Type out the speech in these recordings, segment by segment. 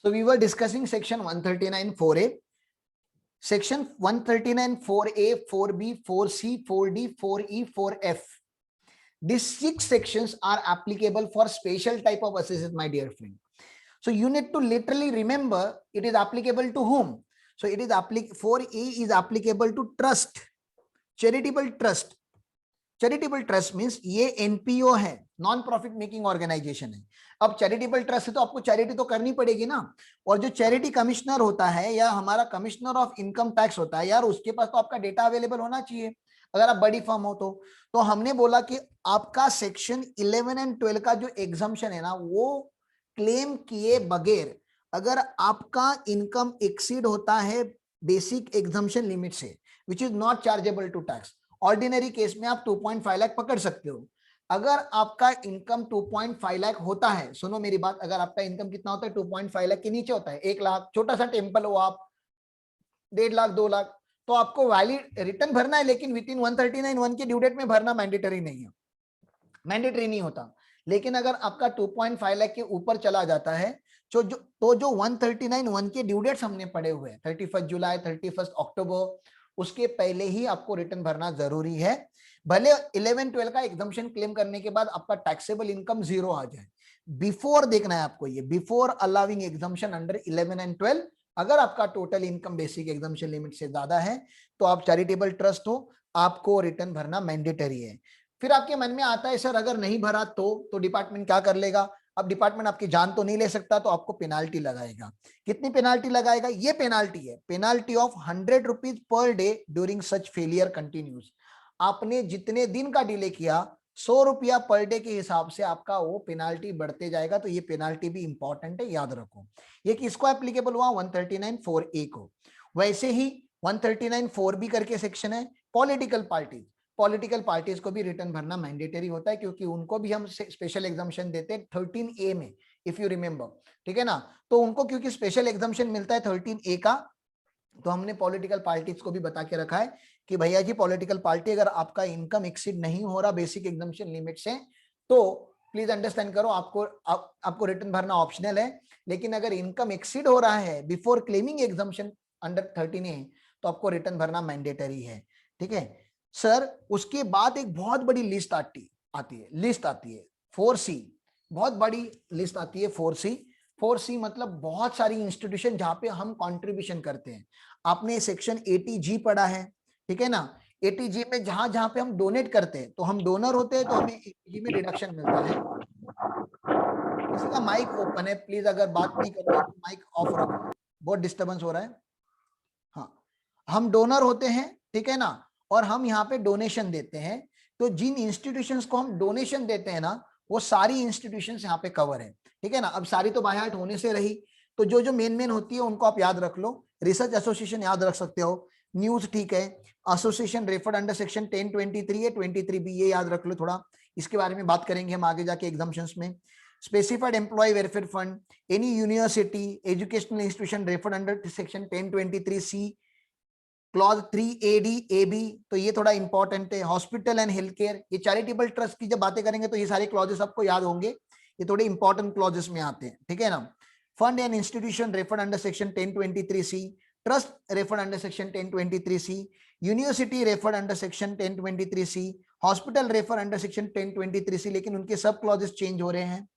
So we were discussing section 139 4A, section 139 4A, 4B, 4C, 4D, 4E, 4F. These 6 sections are applicable for special type of assessment, my dear friend. So you need to literally remember it is applicable to whom. So it is 4A is applicable to trust, charitable trust. Charitable trust means ये NPO है, non profit making organisation है. अब charitable trust है तो आपको charity तो करनी पड़ेगी ना. और जो चैरिटी कमिश्नर होता है या हमारा कमिश्नर ऑफ इनकम टैक्स होता है यार, उसके पास तो आपका डेटा अवेलेबल होना चाहिए अगर आप बड़ी फर्म हो तो हमने बोला कि आपका सेक्शन 11 एंड 12 का जो एग्जम्पशन है ना, वो क्लेम किए बगैर अगर आपका इनकम एक्सीड होता है बेसिक एग्जम्पशन लिमिट से, which is not chargeable to tax. Ordinary case में आप 2.5 लाख पकड़ सकते हो. अगर आपका इनकम 2.5 लाख होता है, सुनो मेरी बात, अगर आपका इनकम कितना होता है 2.5 लाख के नीचे होता है, 1 लाख, छोटा सा टेम्पल हो आप, 1.5 लाख 2 लाख, तो आपको वैलिड रिटर्न भरना है, लेकिन विद इन 139(1) के ड्यू डेट में भरना मैंडेटरी नहीं है, मैंडेटरी नहीं होता. लेकिन अगर आपका 2.5 लाख के ऊपर चला जाता है तो जो 139(1) के ड्यू डेट्स हमने पढ़े हुए हैं, 31 जुलाई, 31 अक्टूबर, उसके पहले ही आपको रिटर्न भरना जरूरी है. भले 11-12 का एग्जम्पशन क्लेम करने के बाद आपका टैक्सेबल इनकम 0 आ जाए, बिफोर देखना है आपको, ये before allowing exemption under 11 and 12, अगर आपका total income basic exemption limit से ज्यादा है तो आप चैरिटेबल ट्रस्ट हो, आपको रिटर्न भरना मैंडेटरी है. फिर आपके मन में आता है सर अगर नहीं भरा तो डिपार्टमेंट क्या कर लेगा. अब डिपार्टमेंट आपकी जान तो नहीं ले सकता, तो आपको पेनाल्टी लगाएगा. कितनी पेनाल्टी लगाएगा? ये पेनाल्टी है, penalty of 100 rupees per day during such failure continues. आपने जितने दिन का डिले किया 100 रुपया पर डे के हिसाब से आपका वो पेनाल्टी बढ़ते जाएगा. तो ये पेनाल्टी भी इंपॉर्टेंट है, याद रखो. ये किसको एप्लीकेबल हुआ? 139(4A) को. वैसे ही 139(4B) करके सेक्शन है, पॉलिटिकल पार्टीज. पॉलिटिकल पार्टीज को भी रिटर्न भरना मैंडेटरी होता है, क्योंकि उनको भी हम स्पेशल एग्जाम्पशन देते हैं 13A में, इफ यू रिमेंबर, ठीक है ना. तो उनको क्योंकि स्पेशल एग्जाम्पशन मिलता है 13A का, तो हमने पॉलिटिकल पार्टीज को भी बता के रखा है कि भैया जी पॉलिटिकल पार्टी अगर आपका इनकम एक्सीड नहीं हो रहा बेसिक एग्जाम्पशन लिमिट से, तो प्लीज अंडरस्टैंड करो, आपको रिटर्न भरना ऑप्शनल है. लेकिन अगर इनकम एक्सीड हो रहा है before claiming exemption under 13A, तो आपको रिटर्न भरना मैंडेटरी है. ठीक है सर. उसके बाद एक बहुत बड़ी लिस्ट आती है 4C. बहुत बड़ी लिस्ट आती है 4C. 4C मतलब बहुत सारी इंस्टीट्यूशन जहां पे हम कंट्रीब्यूशन करते हैं. आपने सेक्शन 80G पढ़ा है, ठीक है ना. 80G में जहां जहां पे हम डोनेट करते हैं, तो हम डोनर होते हैं, तो हमें 80G में डिडक्शन मिलता है. किसी का माइक ओपन है, प्लीज अगर बात नहीं कर रहे तो माइक ऑफ रखो, बहुत डिस्टर्बेंस हो रहा है. हाँ, हम डोनर होते हैं, ठीक है ना, और हम यहाँ पे डोनेशन देते हैं. तो जिन इंस्टीट्यूशंस को हम डोनेशन देते हैं ना, वो सारी इंस्टीट्यूशंस यहाँ पे कवर है, ठीक है ना. अब सारी तो बाय हार्ट होने से रही, तो जो जो मेन होती है उनको आप याद रख लो. रिसर्च एसोसिएशन याद रख सकते हो, न्यूज ठीक है, एसोसिएशन रेफर्ड अंडर सेक्शन 1023 है, 23B ये याद रख लो थोड़ा, इसके बारे में बात करेंगे हम आगे जाके एग्जाम्पशंस में. Specified employ welfare fund, any university educational institution referred under section 1023C clause 3AD/AB, तो ये थोड़ा इंपॉर्टेंट है. हॉस्पिटल एंड हेल्थ केयर, ये चैरिटेबल ट्रस्ट की जब बातें करेंगे तो ये सारे क्लॉजेस आपको याद होंगे, ये थोड़े इंपॉर्टेंट क्लॉजेस में आते हैं, ठीक है ना. Fund and institution referred under section 1023C, trust referred under section 1023C, university referred under section 1023C, hospital refer under section 1023C, लेकिन उनके सब क्लॉजेस चेंज हो रहे हैं.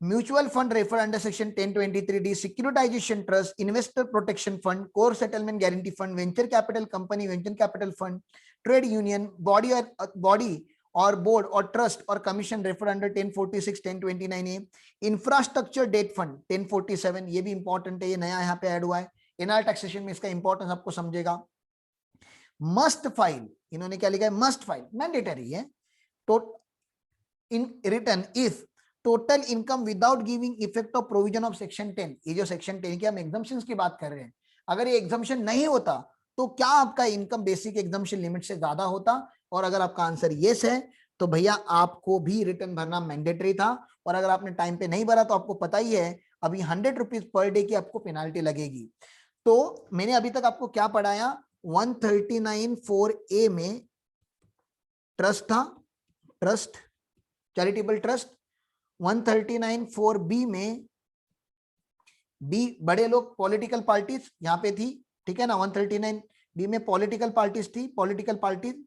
Mutual fund refer under section 1023D, securitisation trust, investor protection fund, core settlement guarantee fund, venture capital company, venture capital fund, trade union, body और board और trust और commission refer under 1046, 1029A, infrastructure date fund 1047, ये भी important है, ये नया यहाँ पे ऐड हुआ है. एनआर टैक्सेशन में इसका इंपॉर्टेंस आपको समझेगा. मस्ट फाइल, इन्होंने क्या लिखा है? मस्ट फाइल मैंडेटरी है. तो in return if total income without giving effect of provision of section 10, ये जो सेक्शन 10 की हम एग्जम्पशंस की बात कर रहे हैं, अगर ये एग्जम्पशन नहीं होता तो क्या आपका इनकम बेसिक एग्जम्पशन लिमिट से ज्यादा होता? और अगर आपका आंसर यस है तो भैया आपको भी रिटर्न भरना मैंडेटरी था. और अगर आपने टाइम पे नहीं भरा तो आपको पता ही है अभी 100 रुपीज पर डे की आपको पेनाल्टी लगेगी. तो मैंने अभी तक आपको क्या पढ़ाया? 139(4A) में ट्रस्ट था, ट्रस्ट, चैरिटेबल ट्रस्ट. 139(4B) में बी बड़े लोग पॉलिटिकल पार्टीज यहाँ पे थी, ठीक है ना। 139 बी में पॉलिटिकल पार्टीज थी, पॉलिटिकल पार्टीज।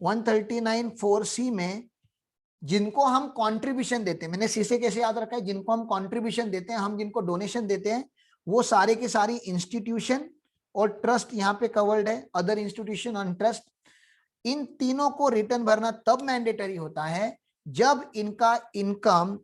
139 4C में जिनको हम कंट्रीब्यूशन देते हैं, मैंने सी से कैसे याद रखा है, जिनको हम कंट्रीब्यूशन देते हैं, हम जिनको डोनेशन देते हैं, वो सारे के सारी इंस्टीट्यूशन और ट्रस्ट यहाँ पे कवर्ड है, अदर इंस्टीट्यूशन और ट्रस्ट। इन तीनों को रिटर्न भरना तब मैंडेटरी होता है जब इनका इनकम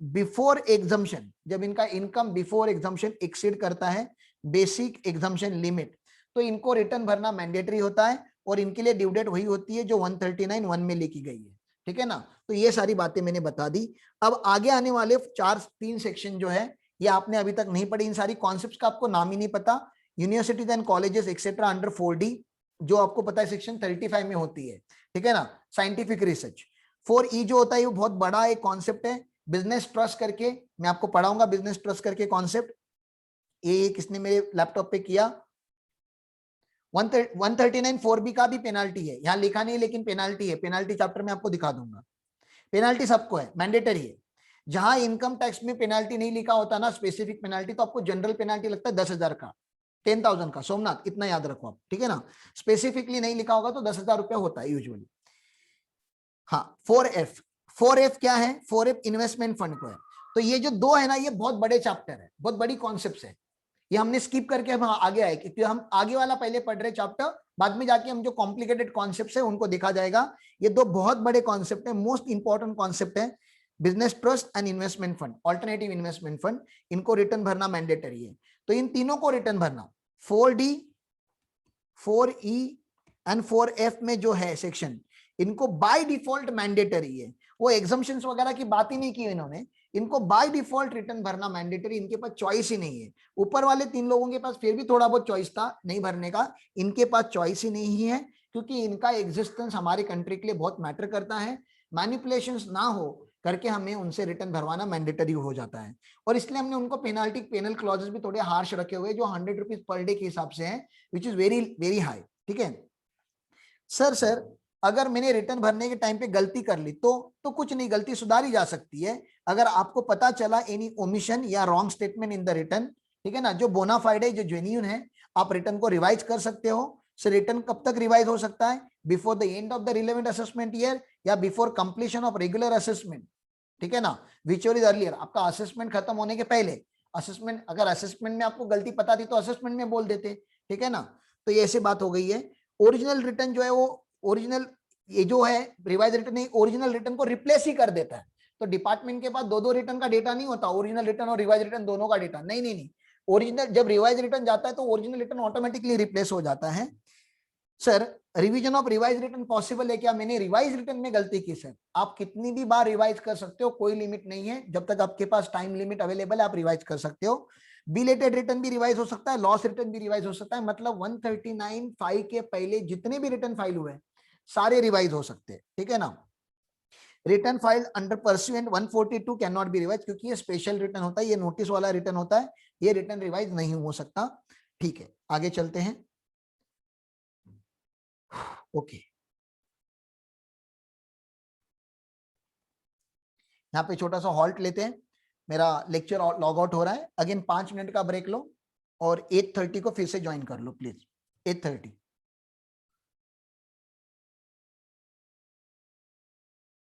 बिफोर एग्जम्पशन, जब इनका इनकम बिफोर एग्जम्पशन एक्सीड करता है बेसिक एग्जम्पशन लिमिट, तो इनको रिटर्न भरना मैंडेटरी होता है और इनके लिए ड्यू डेट वही होती है जो 139(1) में लिखी गई है, ठीक है ना। तो ये सारी बातें मैंने बता दी। अब आगे आने वाले 3 सेक्शन जो है ये आपने अभी तक नहीं पढ़ी, इन सारी कॉन्सेप्ट्स का आपको नाम ही नहीं पता। Universities and colleges etcetera under 4D जो आपको पता है सेक्शन 35 में होती है, ठीक है ना। साइंटिफिक रिसर्च 4E जो होता है वो बहुत बड़ा एक कॉन्सेप्ट है, बिजनेस ट्रस्ट करके मैं आपको पढ़ाऊंगा, बिजनेस ट्रस्ट करके कॉन्सेप्ट। ये किसने मेरे लैपटॉप पे किया। 139 4B का भी पेनाल्टी है, यहाँ लिखा नहीं लेकिन पेनाल्टी है, पेनाल्टी चैप्टर में आपको दिखा दूंगा। पेनाल्टी सबको है, मैंडेटरी है। जहां इनकम टैक्स में पेनाल्टी नहीं लिखा होता ना स्पेसिफिक पेनाल्टी, तो आपको जनरल पेनाल्टी लगता है 10,000 का, 10,000 का, सोमनाथ इतना याद रखो आप, ठीक है ना। स्पेसिफिकली नहीं लिखा होगा तो 10,000 रुपया होता है यूजुअली। हाँ 4F क्या है, 4F इन्वेस्टमेंट फंड को है। तो ये जो दो है ना ये बहुत बड़े चैप्टर है, बहुत बड़ी कॉन्सेप्ट है, ये हमने स्किप करके हम आगे आए क्योंकि हम आगे वाला पहले पढ़ रहे चैप्टर, बाद में जाके हम जो कॉम्प्लिकेटेड कॉन्सेप्ट्स है उनको देखा जाएगा। ये दो बहुत बड़े कॉन्सेप्ट है, मोस्ट इंपॉर्टेंट कॉन्सेप्ट है, business trust and investment fund, alternative investment fund, इनको रिटर्न भरना मैंडेटरी है। तो इन तीनों को रिटर्न भरना 4D 4E एंड 4F में जो है सेक्शन, इनको बाय डिफॉल्ट मैंडेटरी है। वो एग्जम्पशंस वगैरह की बात ही नहीं की इन्होंने, इनको बाय डिफॉल्ट रिटर्न भरना मैंडेटरी, इनके पास चॉइस ही नहीं है। ऊपर वाले 3 लोगों के पास फिर भी थोड़ा बहुत चॉइस था नहीं भरने का, इनके पास चॉइस ही नहीं है क्योंकि इनका एग्जिस्टेंस हमारे कंट्री के लिए बहुत मैटर करता है। मैनिपुलेशंस ना हो करके हमें उनसे रिटर्न भरवाना मैंडेटरी हो जाता है, और इसलिए हमने उनको पेनाल्टी पेनल क्लॉजेस भी थोड़े हार्श रखे हुए जो 100 रुपीज पर डे के हिसाब से है, which is very very high, ठीक है। सर अगर मैंने रिटर्न भरने के टाइम पे गलती कर ली तो कुछ नहीं, गलती सुधारी जा सकती है। अगर आपको पता चला एनी ओमिशन या wrong statement in the return, ठीक है ना, जो बोनाफाइड है, जो जेन्युइन है, आप रिटर्न को रिवाइज कर सकते हो। सो रिटर्न कब तक रिवाइज हो सकता है, before the end of the relevant assessment year या before completion of regular assessment, ठीक है ना, विच इज अर्लियर, आपका असेसमेंट खत्म होने के पहले। असेसमेंट, अगर असेसमेंट में आपको गलती पता थी तो असेसमेंट में बोल देते, ठीक है ना। तो ये ऐसी बात हो गई है। ओरिजिनल रिटर्न जो है वो ओरिजिनल, ये जो है रिवाइज रिटर्न नहीं, ओरिजिनल रिटर्न को रिप्लेस ही कर देता है। तो डिपार्टमेंट के पास दो रिटर्न का डेटा नहीं होता, ओरिजिनल रिटर्न और रिवाइज रिटर्न दोनों का डेटा नहीं, ओरिजिनल जब रिवाइज रिटर्न जाता है तो ओरिजिनल रिटर्न ऑटोमेटिकली रिप्लेस हो जाता है। Sir revision of revise return possible है क्या, मैंने रिवाइज रिटर्न में गलती की सर, आप कितनी भी बार रिवाइज कर सकते हो, कोई लिमिट नहीं है, जब तक आपके पास टाइम लिमिट अवेलेबल है आप रिवाइज कर सकते हो। बिलेटेड रिटर्न भी रिवाइज हो सकता है, लॉस रिटर्न भी रिवाइज हो सकता है, मतलब 139(5) के पहले जितने भी रिटर्न फाइल हुए सारे रिवाइज हो सकते हैं, ठीक है ना। Return file under pursuant 142 can not be revise, क्योंकि ये स्पेशल रिटर्न होता है, ये नोटिस वाला रिटर्न होता है, ये रिटर्न रिवाइज नहीं हो सकता, ठीक है। आगे चलते हैं, ओके। यहाँ पे छोटा सा हॉल्ट लेते हैं, मेरा लेक्चर लॉग आउट हो रहा है, अगेन 5 मिनट का ब्रेक लो और 8:30 को फिर से ज्वाइन कर लो प्लीज, 8:30।